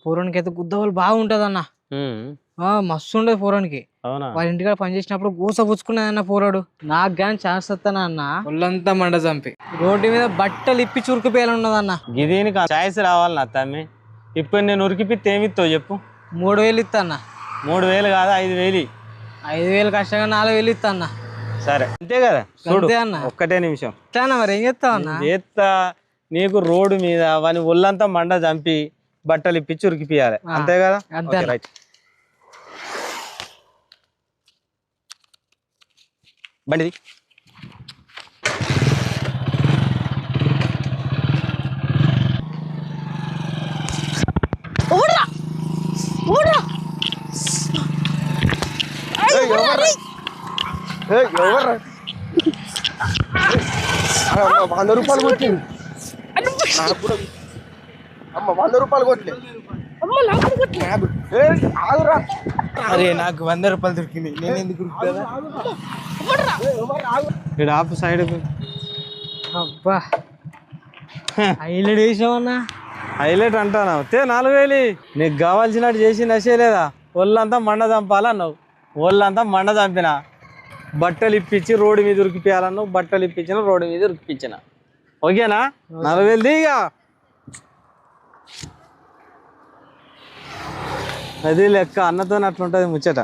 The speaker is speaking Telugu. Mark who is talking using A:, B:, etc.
A: పూరానికి అయితే గుద్దవాళ్ళు బాగుంటది అన్న. మస్తు ఉండదు పూరానికి. వాళ్ళ ఇంటికాడ పని చేసినప్పుడు గూస పుచ్చుకున్నదన్న పూరాడు. నాకు గాని ఛాన్స్ వస్తానా అన్న ఒళ్ళంతా మండ చంపి రోడ్డు మీద బట్టలు ఇప్పి చురుకుపోయాలన్నదన్న.
B: దీనికి ఛాయిస్ రావాలి నా తమ్మి. ఇప్పుడు నేను ఉరికిపిస్తే ఏమిస్తావు చెప్పు?
A: 3000 ఇస్తా అన్న.
B: 3000 కాదు 5000.
A: 5000 కష్టంగా 4000 ఇస్తా అన్న.
B: సరే అంతే కదా. చూడు
A: అన్న
B: ఒక్కటే నిమిషం.
A: మరి ఏం చేస్తావు అన్న?
B: చేస్తా. నీకు రోడ్డు మీద వాని ఒళ్ళంతా మండ చంపి బట్టలు ఇప్పించి ఉరికిపియాలి అంతే కదా. రైట్ బండిది.
C: ₹100 కొట్టింది. అమ్మ ₹100 కొట్లే.
B: అరే నాకు ₹100 దొరికింది. నేను ఎందుకు ఇక్కడ ఆపు సైడ్.
A: అబ్బా హైలైట్ వేసామన్నా.
B: హైలైట్ అంటానా? 4000 నీకు కావాల్సినట్టు చేసి నచ్చేయలేదా? ఒళ్ళంతా మండ చంపాలన్నావు. ఒళ్ళంతా మండ చంపిన. బట్టలు ఇప్పించి రోడ్డు మీద ఉరికిపోయాలన్నావు. బట్టలు ఇప్పించిన రోడ్డు మీద ఉరికిపించిన. ఓకేనా? 4000 దిగా. అది లెక్క. అన్నతో అట్లుంటుంది ముచ్చట.